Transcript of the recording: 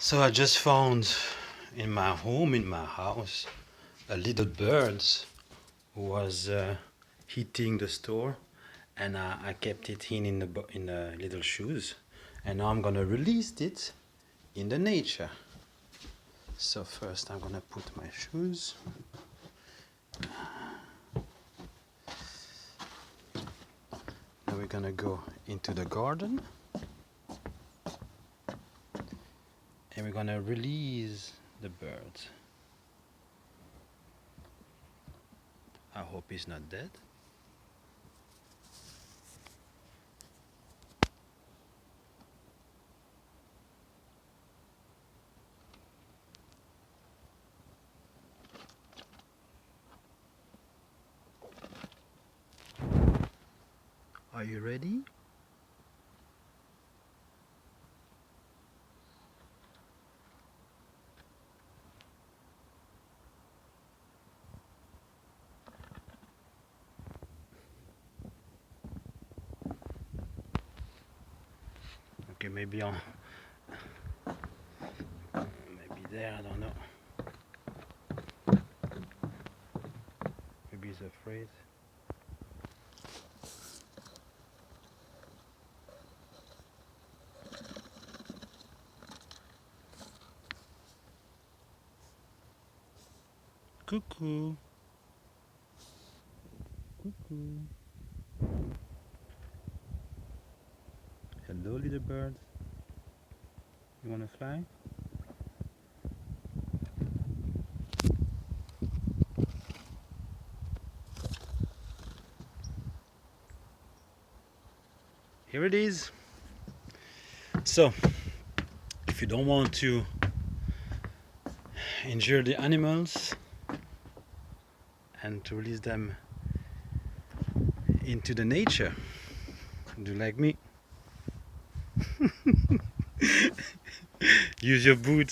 So I just found in my home, in my house, a little bird who was hitting the store, and I kept it in the little shoes, and now I'm gonna release it in the nature. So first I'm gonna put my shoes. Now we're gonna go into the garden. And we're gonna release the bird. I hope he's not dead. Are you ready? Okay, maybe on maybe there, I don't know. Maybe he's afraid. Cuckoo. Cuckoo. Hello, little bird. You wanna fly? Here it is. So, if you don't want to injure the animals and to release them into the nature, do like me. Use your boots.